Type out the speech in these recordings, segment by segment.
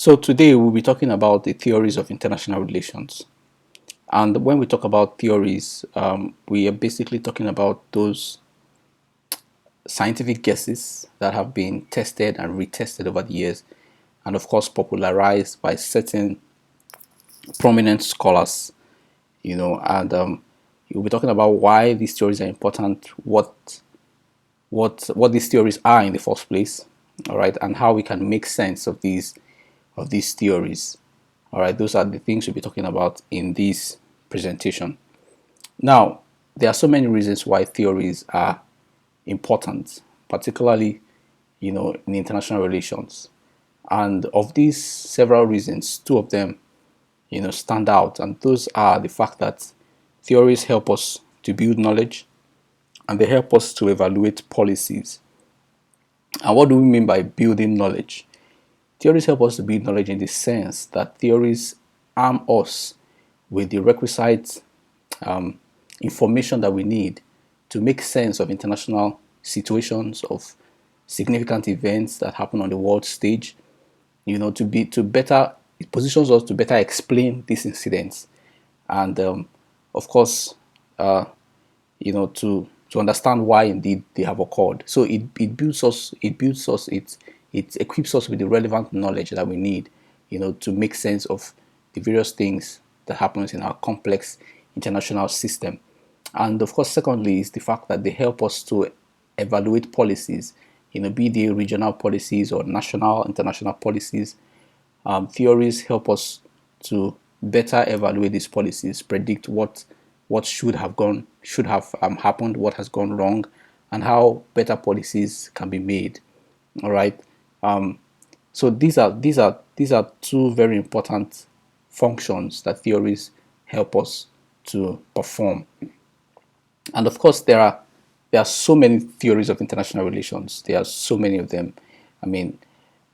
So today we'll be talking about the theories of international relations. And when we talk about theories, we are basically talking about those scientific guesses that have been tested and retested over the years, and of course popularized by certain prominent scholars. And we'll be talking about why these theories are important, what these theories are in the first place, all right, and how we can make sense of these theories. All right, those are the things we'll be talking about in this presentation. Now, there are so many reasons why theories are important, particularly, in international relations. And of these several reasons, two of them, stand out. And those are the fact that theories help us to build knowledge and they help us to evaluate policies. And what do we mean by building knowledge? Theories help us to build knowledge in the sense that theories arm us with the requisite information that we need to make sense of international situations, of significant events that happen on the world stage. To better, it positions us to better explain these incidents, and of course, uh, to understand why indeed they have occurred. So it equips us with the relevant knowledge that we need, to make sense of the various things that happens in our complex international system. And of course, secondly, is the fact that they help us to evaluate policies, be they regional policies or national, international policies. Theories help us to better evaluate these policies, predict what should have happened, what has gone wrong, and how better policies can be made. All right. So these are two very important functions that theories help us to perform. And of course, there are so many theories of international relations. There are so many of them. I mean,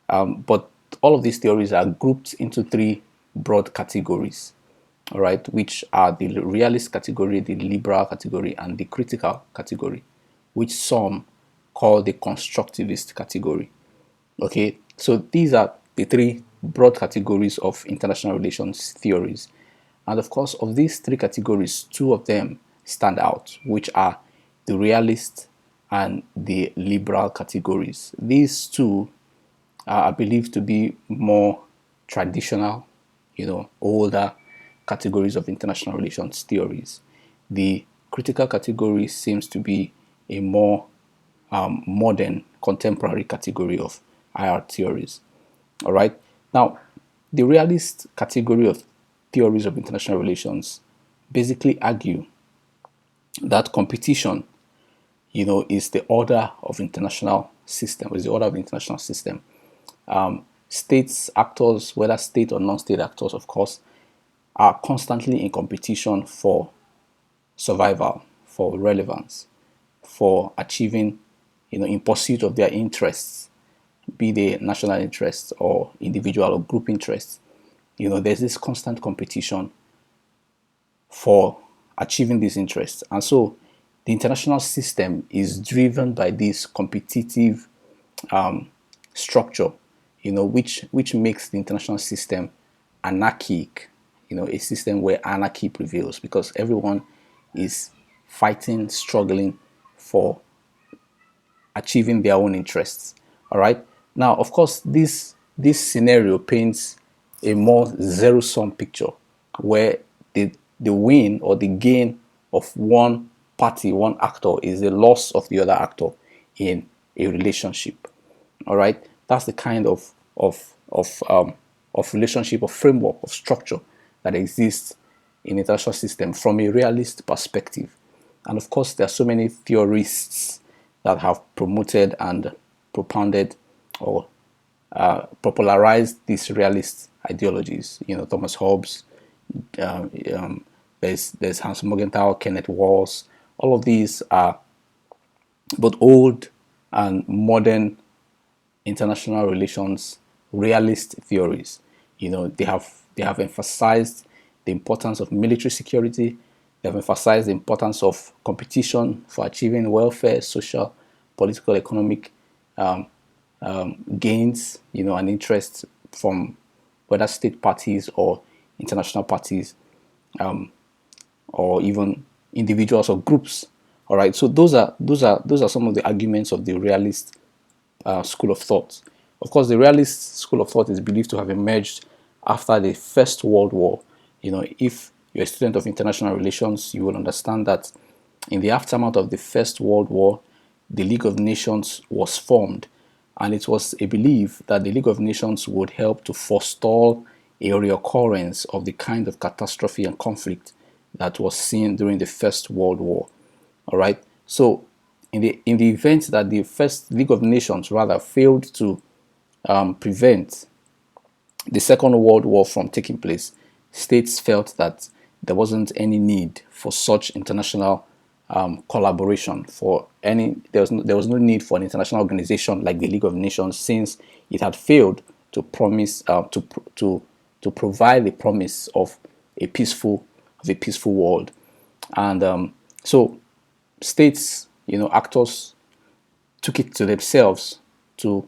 but all of these theories are grouped into three broad categories, all right, which are the realist category, the liberal category, and the critical category, which some call the constructivist category. Okay, so these are the three broad categories of international relations theories. And of course, of these three categories, two of them stand out, which are the realist and the liberal categories. These two are believed to be more traditional, older categories of international relations theories. The critical category seems to be a more modern, contemporary category of IR theories. All right. Now, the realist category of theories of international relations basically argue that competition, is the order of international system, is the order of international system. States actors, whether state or non-state actors, of course, are constantly in competition for survival, for relevance, for achieving, in pursuit of their interests, be they national interests or individual or group interests. There's this constant competition for achieving these interests. And so the international system is driven by this competitive structure, which makes the international system anarchic, a system where anarchy prevails because everyone is fighting, struggling for achieving their own interests. All right. Now, of course, this scenario paints a more zero-sum picture where the win or the gain of one party, one actor, is the loss of the other actor in a relationship. All right, that's the kind of relationship, of framework, of structure that exists in international system from a realist perspective. And of course, there are so many theorists that have promoted and propounded or popularized these realist ideologies. Thomas Hobbes, uh, um, there's Hans Morgenthau, Kenneth Walls. All of these are both old and modern international relations realist theories. They have emphasized the importance of military security. They have emphasized the importance of competition for achieving welfare, social, political, economic gains, and interests from whether state parties or international parties, or even individuals or groups. All right, so those are some of the arguments of the realist school of thought. Of course, the realist school of thought is believed to have emerged after the First World War. If you're a student of international relations, you will understand that in the aftermath of the First World War, the League of Nations was formed, and it was a belief that the League of Nations would help to forestall a reoccurrence of the kind of catastrophe and conflict that was seen during the First World War. All right. So, in the event that the first League of Nations rather failed to prevent the Second World War from taking place, states felt that there wasn't any need for such international collaboration. There was no need for an international organization like the League of Nations, since it had failed to promise to provide the promise of a peaceful world. And so states, actors took it to themselves to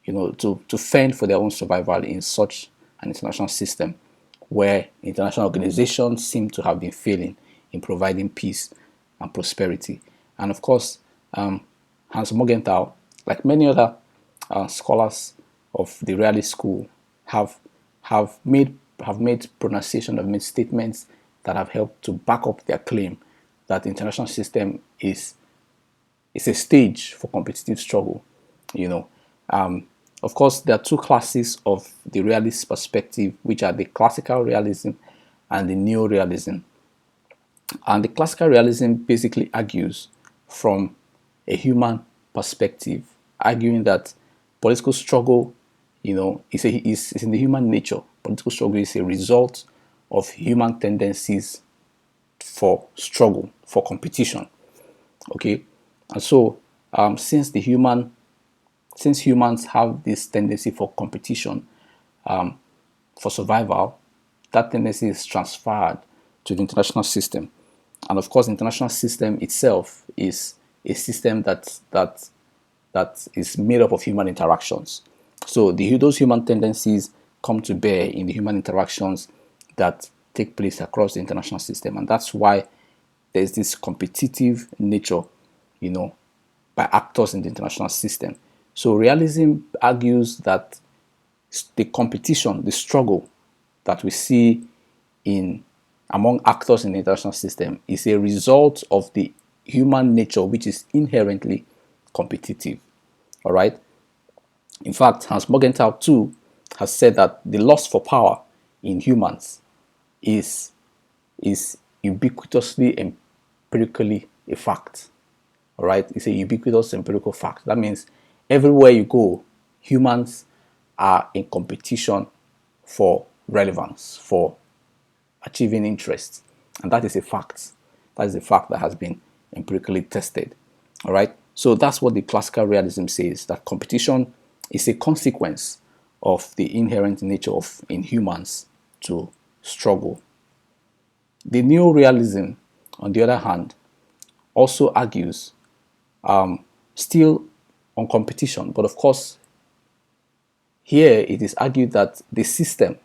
to fend for their own survival in such an international system where international organizations seem to have been failing in providing peace and prosperity. And of course, Hans Morgenthau, like many other scholars of the realist school, have made pronunciation, have made statements that have helped to back up their claim that the international system is a stage for competitive struggle. You know, of course, there are two classes of the realist perspective, which are the classical realism and the neo-realism. And the classical realism basically argues from a human perspective, arguing that political struggle, is in the human nature. Political struggle is a result of human tendencies for struggle, for competition. Okay, and so since humans have this tendency for competition, for survival, that tendency is transferred to the international system. And of course, the international system itself is a system that is made up of human interactions. So those human tendencies come to bear in the human interactions that take place across the international system, and that's why there's this competitive nature, by actors in the international system. So realism argues that the competition, the struggle that we see in among actors in the international system is a result of the human nature, which is inherently competitive. All right. In fact, Hans Morgenthau too has said that the lust for power in humans is ubiquitously empirically a fact. All right, it's a ubiquitous empirical fact. That means everywhere you go, humans are in competition for relevance, for achieving interest, and that is a fact. That is a fact that has been empirically tested. All right, so that's what the classical realism says, that competition is a consequence of the inherent nature in humans to struggle. The neo-realism, on the other hand, also argues still on competition, but of course, here it is argued that the system,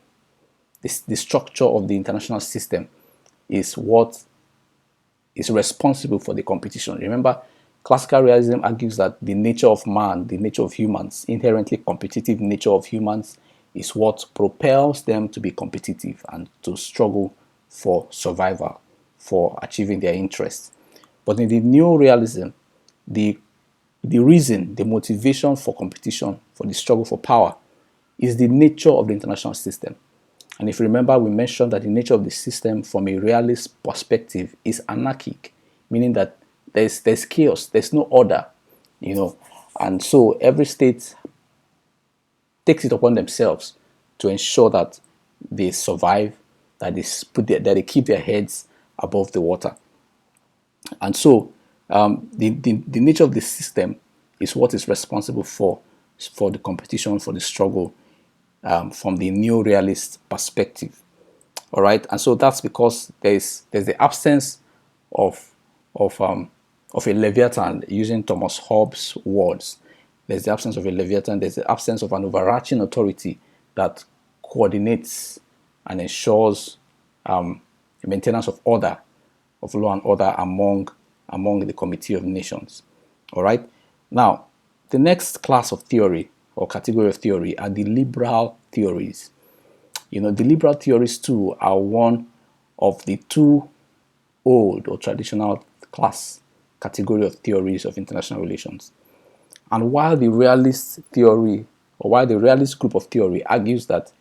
the structure of the international system, is what is responsible for the competition. Remember, classical realism argues that the nature of man, the nature of humans, inherently competitive nature of humans, is what propels them to be competitive and to struggle for survival, for achieving their interests. But in the neo-realism, the reason, the motivation for competition, for the struggle for power, is the nature of the international system. And if you remember, we mentioned that the nature of the system from a realist perspective is anarchic, meaning that there's chaos, there's no order, and so every state takes it upon themselves to ensure that they survive, that they keep their heads above the water. And so the nature of the system is what is responsible for the competition, for the struggle, from the neo-realist perspective. All right, and so that's because there's the absence of a leviathan, using Thomas Hobbes' words. There's the absence of a leviathan. There's the absence of an overarching authority that coordinates and ensures the maintenance of order, of law and order among the Committee of Nations. All right. Now, the next class of theory or category of theory are the liberal theories. The liberal theories too are one of the two old or traditional class category of theories of international relations. And while the realist theory, or while the realist group of theory argues that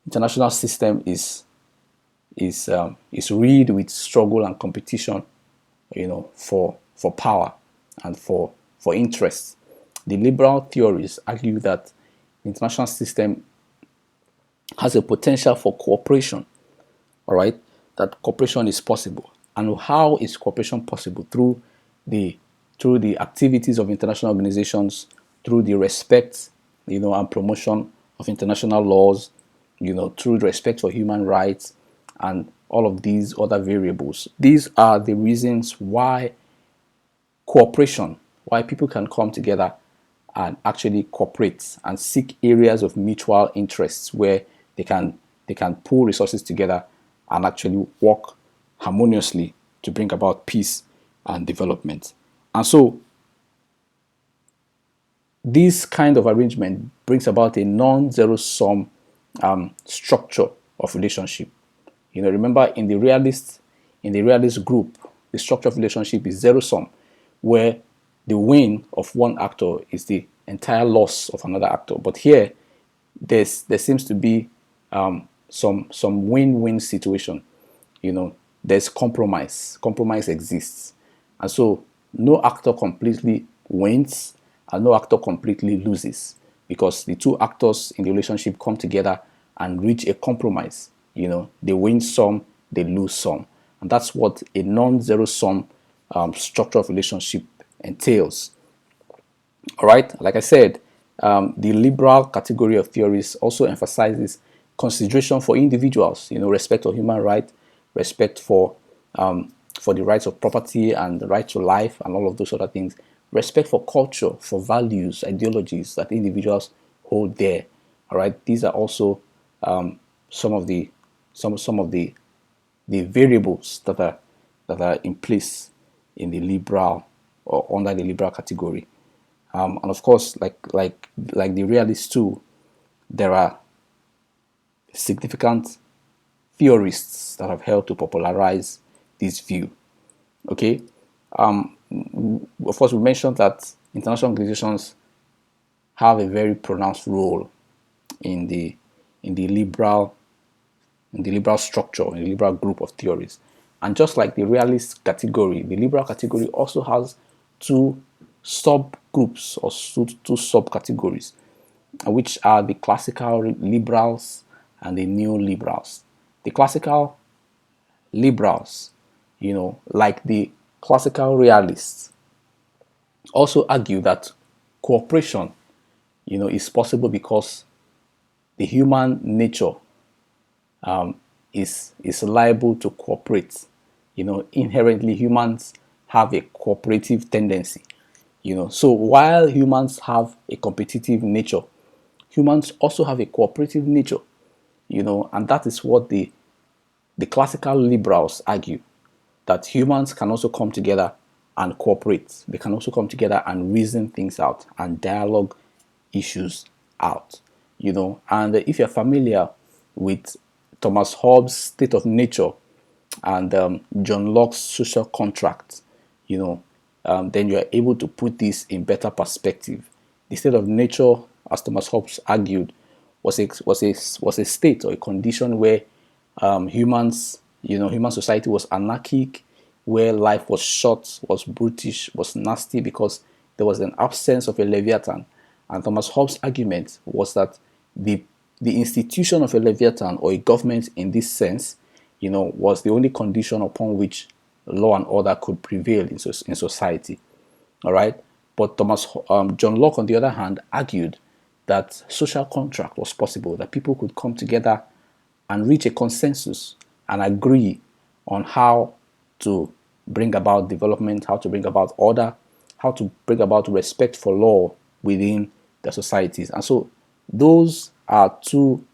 international system is read with struggle and competition, for power and for interest, the liberal theories argue that the international system has a potential for cooperation. All right, that cooperation is possible. And how is cooperation possible? Through the activities of international organizations, through the respect, and promotion of international laws, through the respect for human rights, and all of these other variables. These are the reasons why cooperation, why people can come together and actually cooperate and seek areas of mutual interests where they can pool resources together and actually work harmoniously to bring about peace and development. And so this kind of arrangement brings about a non-zero sum structure of relationship. Remember, in the realist group, the structure of relationship is zero sum, where the win of one actor is the entire loss of another actor. But here, there seems to be some win-win situation. There's compromise. Compromise exists, and so no actor completely wins and no actor completely loses, because the two actors in the relationship come together and reach a compromise. They win some, they lose some, and that's what a non-zero sum structure of relationship entails. All right, like I said, the liberal category of theories also emphasizes consideration for individuals, respect for human rights, respect for the rights of property and the right to life and all of those other things, respect for culture, for values, ideologies that individuals hold dear. All right, these are also some of the variables that are in place in the liberal or under the liberal category. And of course, like the realists too, there are significant theorists that have helped to popularize this view. Okay, of course, we mentioned that international organizations have a very pronounced role in the liberal structure, in the liberal group of theories. And just like the realist category, the liberal category also has two subgroups or two subcategories, which are the classical liberals and the neoliberals. The classical liberals, like the classical realists, also argue that cooperation, is possible because the human nature is liable to cooperate. Inherently humans have a cooperative tendency. So while humans have a competitive nature, humans also have a cooperative nature. And that is what the classical liberals argue, that humans can also come together and cooperate. They can also come together and reason things out and dialogue issues out. And if you're familiar with Thomas Hobbes' State of Nature and John Locke's social contract, then you are able to put this in better perspective. The state of nature, as Thomas Hobbes argued, was a state or a condition where human society was anarchic, where life was short, was brutish, was nasty, because there was an absence of a Leviathan. And Thomas Hobbes' argument was that the institution of a Leviathan, or a government in this sense, was the only condition upon which law and order could prevail in society. All right. But John Locke, on the other hand, argued that social contract was possible, that people could come together and reach a consensus and agree on how to bring about development, how to bring about order, how to bring about respect for law within their societies. And so those are two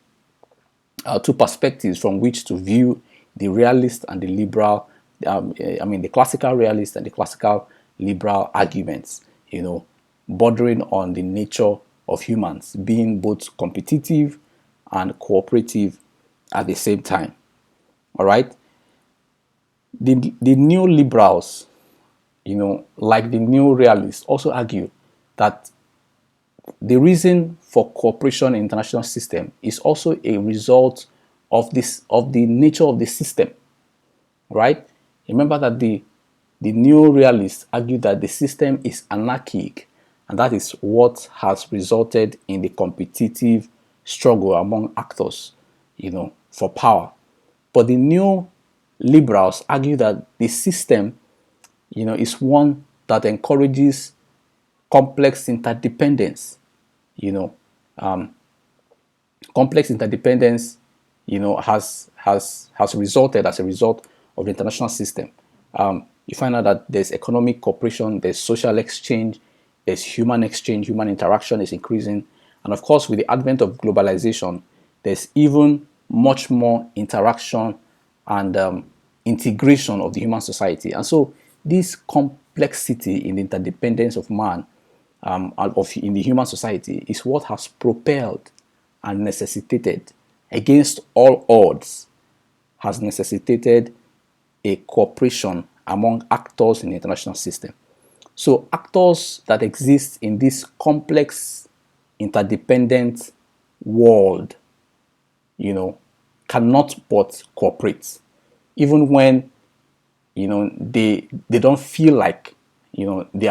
two perspectives from which to view the realist and the liberal, the classical realist and the classical liberal arguments, bordering on the nature of humans being both competitive and cooperative at the same time. All right. The new liberals, like the new realists, also argue that the reason for cooperation in international system is also a result of the nature of the system, right? Remember that the new realists argue that the system is anarchic, and that is what has resulted in the competitive struggle among actors, for power. But the new liberals argue that the system, is one that encourages complex interdependence. You know, complex interdependence, has resulted as a result of the international system. You find out that there's economic cooperation, there's social exchange, there's human exchange, human interaction is increasing, and of course, with the advent of globalization, there's even much more interaction and integration of the human society. And so, this complexity in the interdependence of man, in the human society, is what has propelled and necessitated, against all odds, has necessitated a cooperation among actors in the international system. So actors that exist in this complex, interdependent world, cannot but cooperate, even when they don't feel like they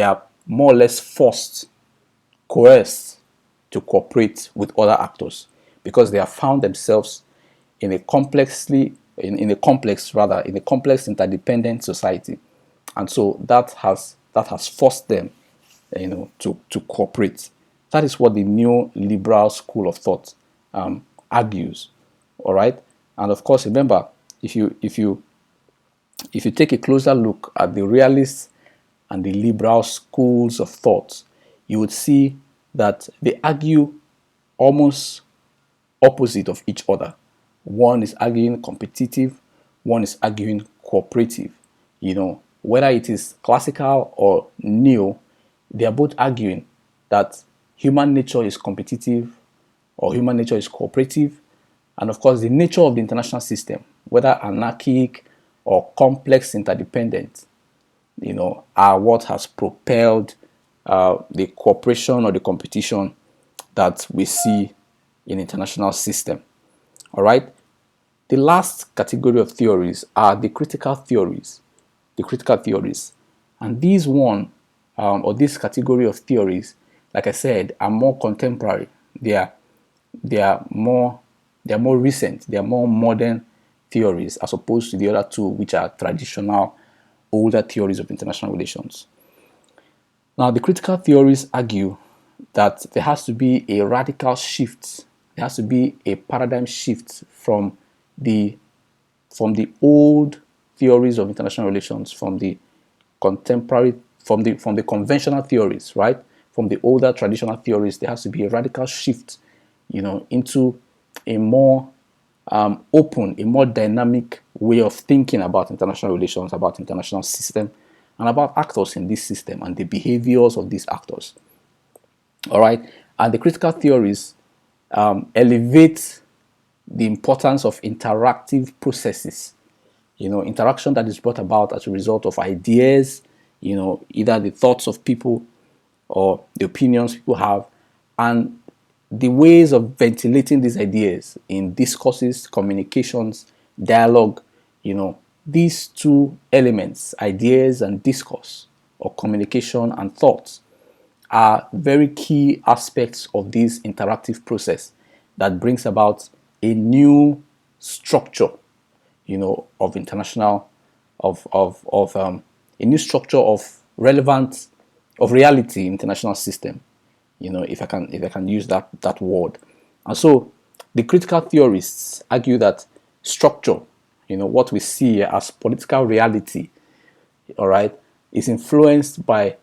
are more or less forced, coerced to cooperate with other actors, because they have found themselves in a complex interdependent society, and so that has forced them to cooperate. That is what the new liberal school of thought argues. All right, and of course, remember, if you take a closer look at the realist and the liberal schools of thought, you would see that they argue almost opposite of each other. One is arguing competitive, one is arguing cooperative. Whether it is classical or neo, they are both arguing that human nature is competitive or human nature is cooperative. And of course, the nature of the international system, whether anarchic or complex interdependent, are what has propelled the cooperation or the competition that we see in international system. All right. The last category of theories are the critical theories. The critical theories, and this category of theories, like I said, are more contemporary. They are more recent. They are more modern theories, as opposed to the other two, which are traditional, older theories of international relations. Now, the critical theories argue that there has to be a radical shift. There has to be a paradigm shift from the old theories of international relations, from the contemporary, from the conventional theories, right? From the older traditional theories, there has to be a radical shift, into a more open, a more dynamic way of thinking about international relations, about international system, and about actors in this system and the behaviors of these actors. All right, and the critical theories elevate the importance of interactive processes. Interaction that is brought about as a result of ideas, either the thoughts of people or the opinions people have, and the ways of ventilating these ideas in discourses, communications, dialogue. These two elements, ideas and discourse, or communication and thoughts, are very key aspects of this interactive process that brings about a new structure, of international, a new structure of relevant, of reality in international system. If I can use that word. And so the critical theorists argue that structure, what we see as political reality, all right, is influenced by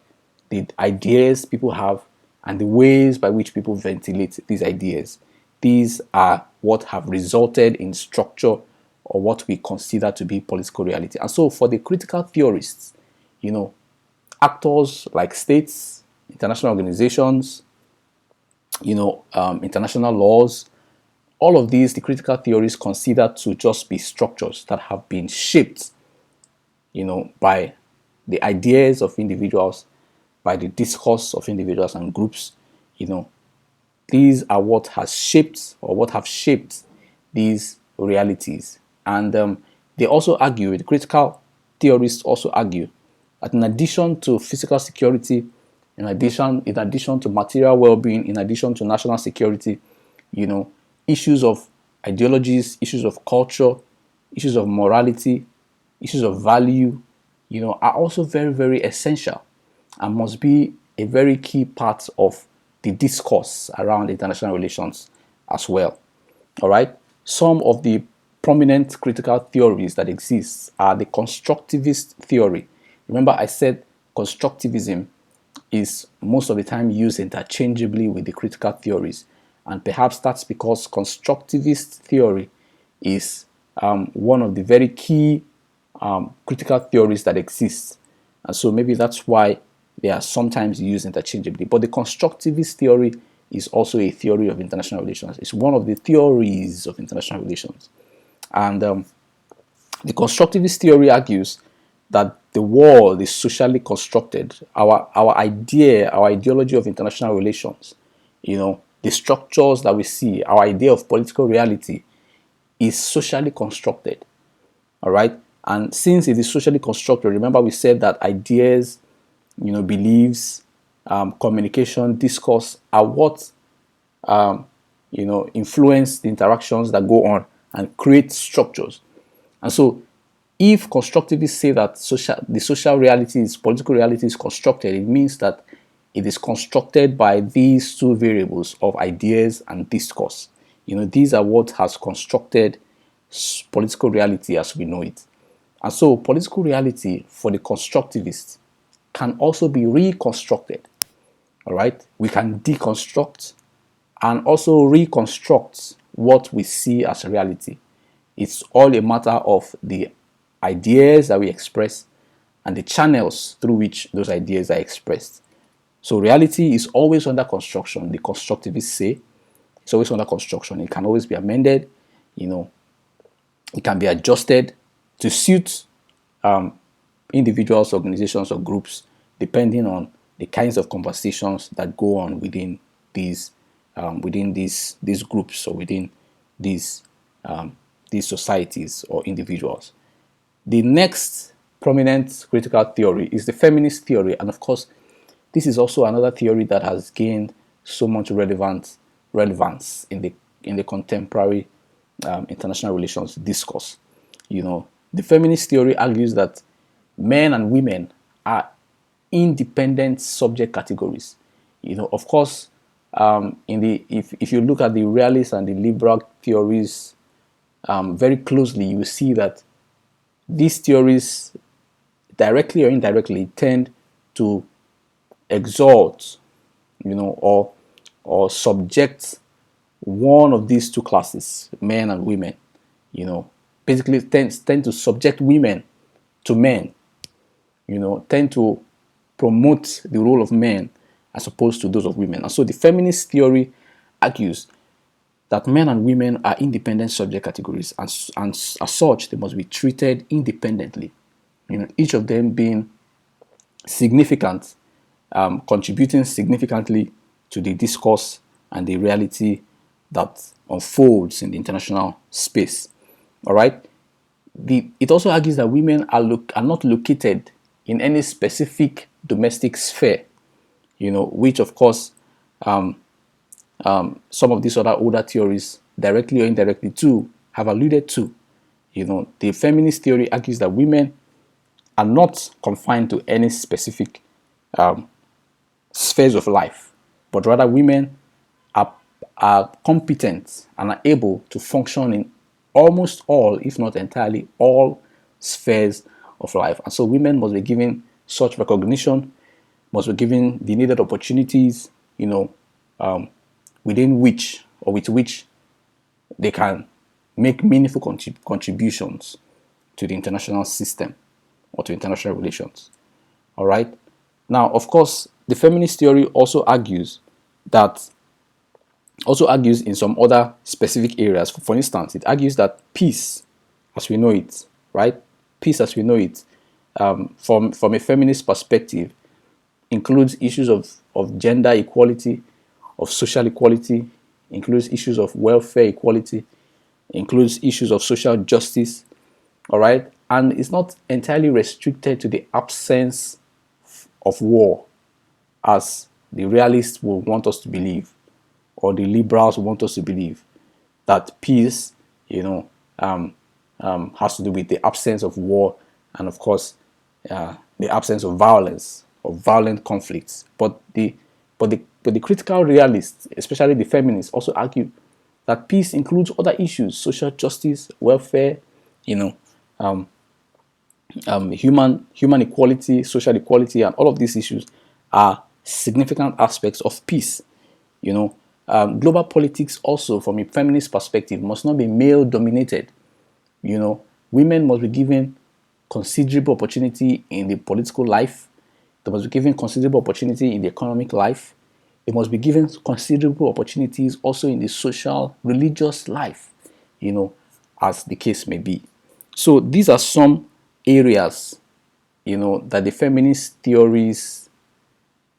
the ideas people have and the ways by which people ventilate these ideas. these are what have resulted in structure or what we consider to be political reality. And so for the critical theorists, actors like states, international organizations, international laws, all of these, the critical theories consider to just be structures that have been shaped, by the ideas of individuals, by the discourse of individuals and groups. These are what has shaped or what have shaped these realities. And they also argue, the critical theorists also argue, that in addition to physical security, in addition to material well-being, in addition to national security, issues of ideologies, issues of culture, issues of morality, issues of value, are also very, very essential and must be a very key part of the discourse around international relations as well. All right. Some of the prominent critical theories that exist are the constructivist theory. Remember, I said constructivism is most of the time used interchangeably with the critical theories, and perhaps that's because constructivist theory is one of the very key critical theories that exist, and so maybe that's why they are sometimes used interchangeably. But the constructivist theory is also a theory of international relations. It's one of the theories of international relations. And the constructivist theory argues that the world is socially constructed. Our ideology of international relations, the structures that we see, our idea of political reality is socially constructed. All right. And since it is socially constructed, remember we said that ideas, beliefs, communication, discourse are what influence the interactions that go on and create structures. And so if constructivists say that the social reality is political reality is constructed, it means that it is constructed by these two variables of ideas and discourse. These are what has constructed political reality as we know it. And so political reality for the constructivists can also be reconstructed. All right, we can deconstruct and also reconstruct what we see as reality. It's all a matter of the ideas that we express and the channels through which those ideas are expressed. So reality is always under construction. The constructivists say it's always under construction. It can always be amended. It can be adjusted to suit individuals, organizations, or groups, depending on the kinds of conversations that go on within these groups or within these societies or individuals. The next prominent critical theory is the feminist theory, and of course, this is also another theory that has gained so much relevance in the contemporary international relations discourse. The feminist theory argues that men and women are independent subject categories. Of course, if you look at the realist and the liberal theories very closely, you will see that these theories, directly or indirectly, tend to exalt, or subject one of these two classes, men and women. Basically tend to subject women to men. Tend to promote the role of men as opposed to those of women. And so the feminist theory argues that men and women are independent subject categories, and as such, they must be treated independently. Each of them being significant, contributing significantly to the discourse and the reality that unfolds in the international space. All right. It also argues that women are not located in any specific domestic sphere, which of course some of these other older theories, directly or indirectly too, have alluded to. The feminist theory argues that women are not confined to any specific spheres of life, but rather women are competent and are able to function in almost all, if not entirely all, spheres of life. And so women must be given such recognition, must be given the needed opportunities, within which or with which they can make meaningful contributions to the international system or to international relations. All right. Now, of course, the feminist theory also argues in some other specific areas. For instance, it argues that peace, as we know it, right? Peace, as we know it, from a feminist perspective, includes issues of gender equality, of social equality, includes issues of welfare equality, includes issues of social justice, all right? And it's not entirely restricted to the absence of war, as the realists will want us to believe, or the liberals want us to believe, that peace, has to do with the absence of war and, of course, the absence of violence or violent conflicts. But the critical realists, especially the feminists, also argue that peace includes other issues: social justice, welfare, human equality, social equality, and all of these issues are significant aspects of peace. Global politics also, from a feminist perspective, must not be male dominated. Women must be given considerable opportunity in the political life. They must be given considerable opportunity in the economic life. They must be given considerable opportunities also in the social, religious life, as the case may be. So these are some areas, that the feminist theories,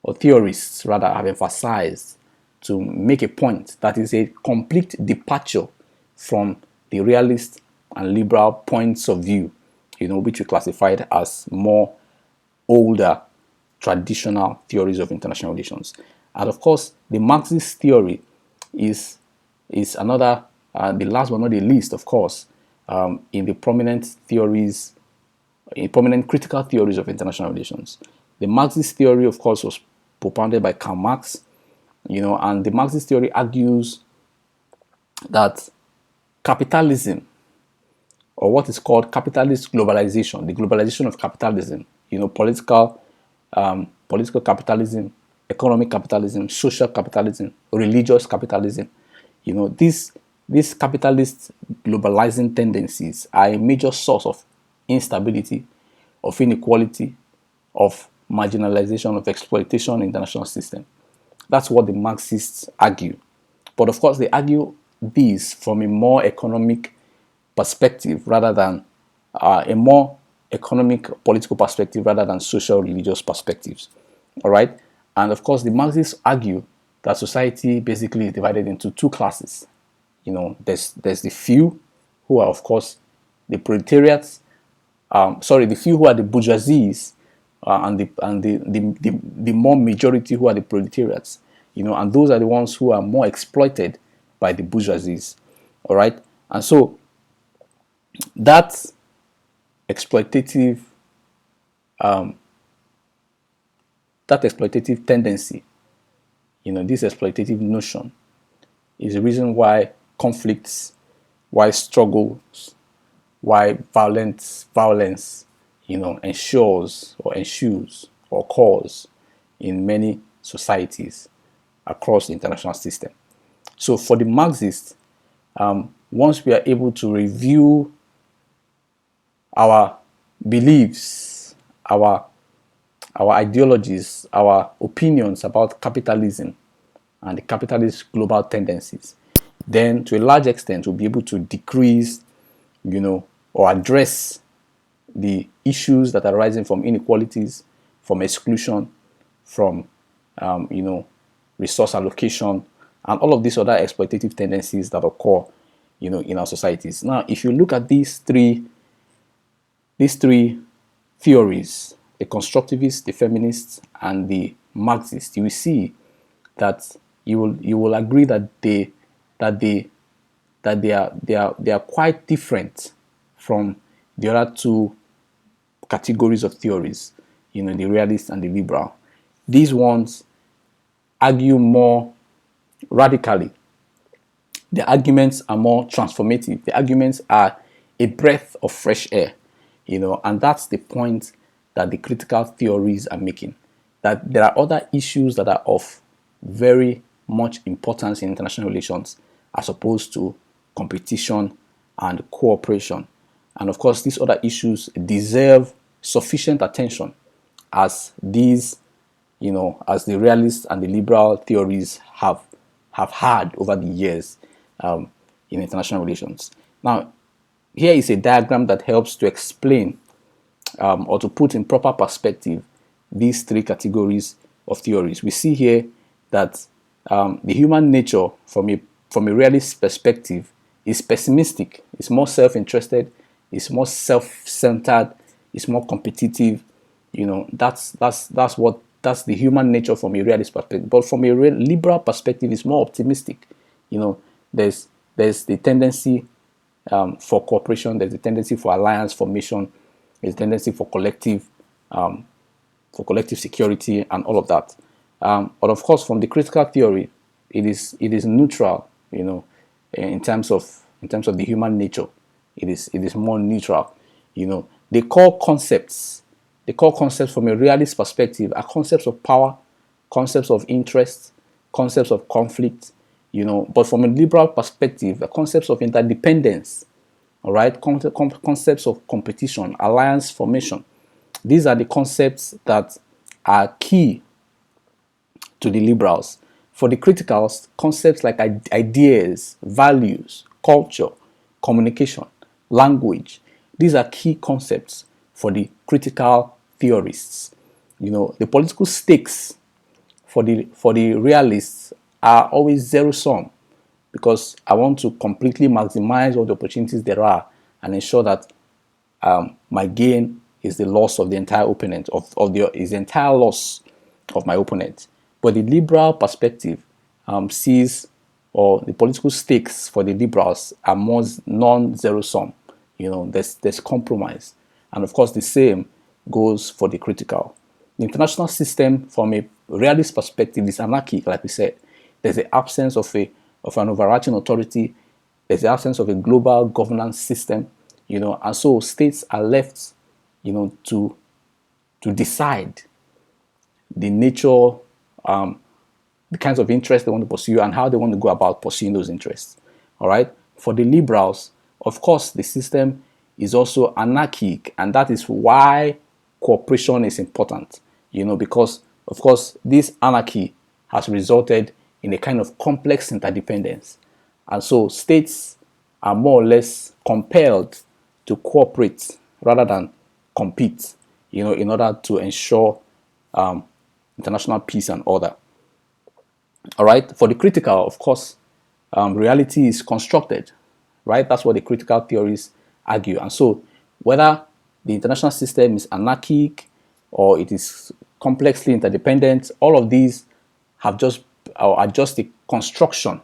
or theorists rather, have emphasized to make a point that is a complete departure from the realist and liberal points of view, which we classified as more older traditional theories of international relations. And of course, the Marxist theory is another, the last but not the least, of course, in the prominent critical theories of international relations. The Marxist theory, of course, was propounded by Karl Marx, and the Marxist theory argues that capitalism, or what is called capitalist globalization, the globalization of capitalism, political capitalism, economic capitalism, social capitalism, religious capitalism, these capitalist globalizing tendencies are a major source of instability, of inequality, of marginalization, of exploitation in the international system. That's what the Marxists argue. But of course, they argue this from a more economic perspective rather than a more economic political perspective rather than social religious perspectives. All right. And of course, the Marxists argue that society basically is divided into two classes. There's the few who are, of course, the proletariats. The few who are the bourgeoisies, and the more majority who are the proletariats. And those are the ones who are more exploited by the bourgeoisies. All right. And so that exploitative tendency, this exploitative notion, is the reason why conflicts, why struggles, why violence, ensues or occurs in many societies across the international system. So for the Marxists, once we are able to review our beliefs, our ideologies, our opinions about capitalism and the capitalist global tendencies, then to a large extent we'll be able to decrease, or address the issues that are arising from inequalities, from exclusion, from resource allocation, and all of these other exploitative tendencies that occur, in our societies. Now, if you look at these three theories, the Constructivist, the Feminist, and the Marxist, you will see that you will agree that they are quite different from the other two categories of theories, the realist and the liberal. These ones argue more radically. The arguments are more transformative. The arguments are a breath of fresh air, and that's the point that the critical theories are making. That there are other issues that are of very much importance in international relations as opposed to competition, and cooperation. And of course, these other issues deserve sufficient attention as these, as the realist and the liberal theories have had over the years in international relations. Now, here is a diagram that helps to explain or to put in proper perspective these three categories of theories. We see here that the human nature from a realist perspective is pessimistic, it's more self-interested, it's more self-centered, it's more competitive. That's the human nature from a realist perspective. But from a liberal perspective, it's more optimistic. There's the tendency for cooperation, there's a tendency for alliance formation, there's a tendency for collective security and all of that. But of course, from the critical theory, it is neutral. In terms of the human nature, it is more neutral. The core concepts from a realist perspective are concepts of power, concepts of interest, concepts of conflict. But from a liberal perspective, the concepts of interdependence, all right, concepts of competition, alliance formation. These are the concepts that are key to the liberals. For the criticals, concepts like ideas, values, culture, communication, language, these are key concepts for the critical theorists. The political stakes for the realists are always zero sum, because I want to completely maximize all the opportunities there are and ensure that my gain is the loss of the entire opponent, is the entire loss of my opponent. But the liberal perspective sees, or the political stakes for the liberals are more non-zero sum. There's compromise, and of course the same goes for the critical. The international system, from a realist perspective, is anarchic, like we said. There's the absence of an overarching authority. There's the absence of a global governance system. And so states are left, to decide the nature, the kinds of interests they want to pursue and how they want to go about pursuing those interests. All right. For the liberals, of course, the system is also anarchic, and that is why cooperation is important. Because of course this anarchy has resulted in a kind of complex interdependence, and so states are more or less compelled to cooperate rather than compete, in order to ensure international peace and order. All right. For the critical, of course, reality is constructed, right? That's what the critical theories argue. And so whether the international system is anarchic or it is complexly interdependent, all of these are just a construction,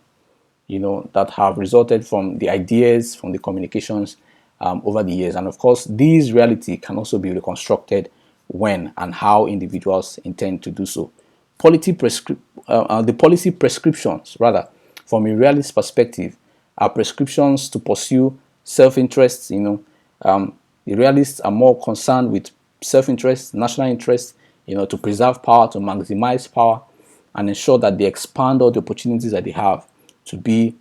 that have resulted from the ideas, from the communications over the years. And of course, these reality can also be reconstructed when and how individuals intend to do so. The policy prescriptions, rather, from a realist perspective, are prescriptions to pursue self-interest. The realists are more concerned with self-interest, national interest, to preserve power, to maximize power, and ensure that they expand all the opportunities that they have to be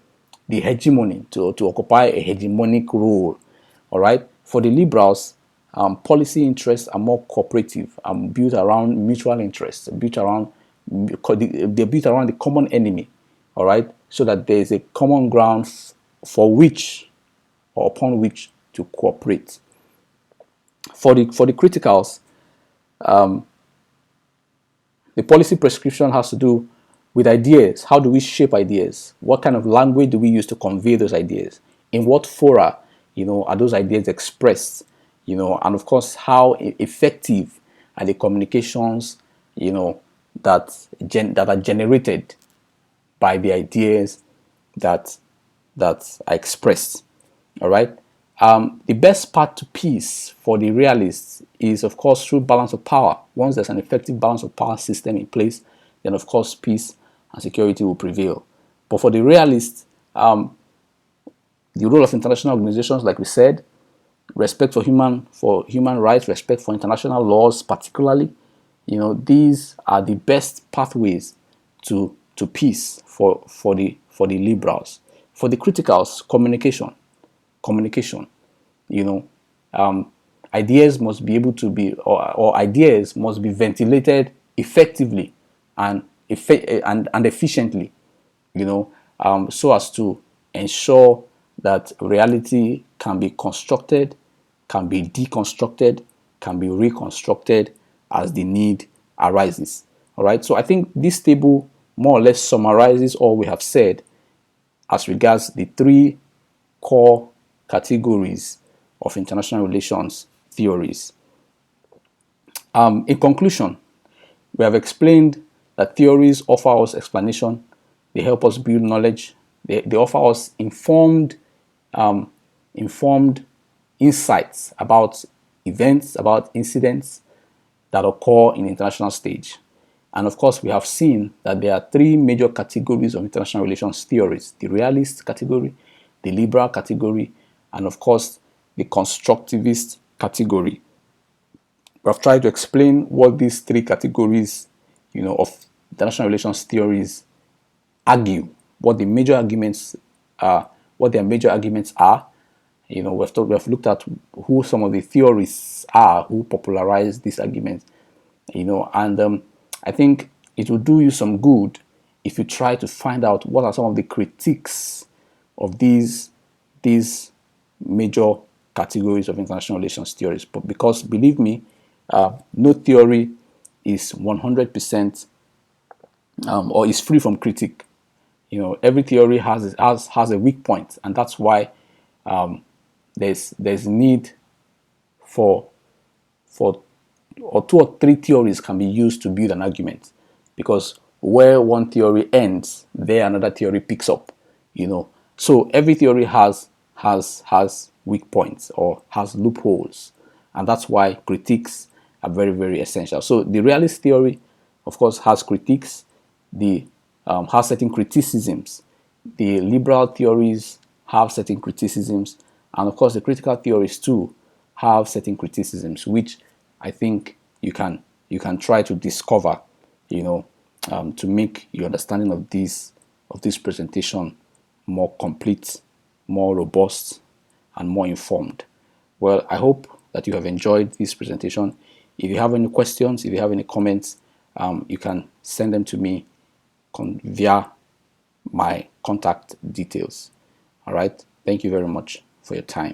the hegemony, to occupy a hegemonic role. All right. For the liberals, policy interests are more cooperative, built around mutual interests, they're built around the common enemy. All right. So that there is a common ground for which or upon which to cooperate. For the criticals, the policy prescription has to do with ideas. How do we shape ideas? What kind of language do we use to convey those ideas? In what fora, are those ideas expressed? And of course, how effective are the communications, that are generated by the ideas that are expressed. All right. The best path to peace for the realists is, of course, through balance of power. Once there's an effective balance of power system in place, then of course peace and security will prevail. But for the realists, the role of international organizations, like we said, respect for human rights, respect for international laws, particularly, these are the best pathways to peace for the liberals. For the criticals, communication. You know, ideas must be able to be, or ideas must be ventilated effectively and and efficiently, so as to ensure that reality can be constructed, can be deconstructed, can be reconstructed as the need arises. All right. So I think this table more or less summarizes all we have said as regards the three core categories of international relations theories. In conclusion, we have explained that theories offer us explanation, they help us build knowledge, they offer us informed insights about events, about incidents that occur in the international stage. And of course, we have seen that there are three major categories of international relations theories: the realist category, the liberal category, and of course, the constructivist category. We have tried to explain what these three categories, of international relations theories argue, what the major arguments are, what their major arguments are. We have looked at who some of the theorists are who popularize these arguments. And I think it will do you some good if you try to find out what are some of the critiques of these major categories of international relations theories. But because believe me, no theory is 100% or is free from critique. Every theory has a weak point, and that's why there's need for or two or three theories can be used to build an argument, because where one theory ends, there another theory picks up. So every theory has weak points or has loopholes, and that's why critiques are very, very essential. So the realist theory, of course, has critiques. The has certain criticisms. The liberal theories have certain criticisms, and of course, the critical theories too have certain criticisms, which I think you can try to discover, to make your understanding of this presentation more complete, more robust, and more informed. Well, I hope that you have enjoyed this presentation. If you have any questions, if you have any comments, you can send them to me via my contact details. All right. Thank you very much for your time.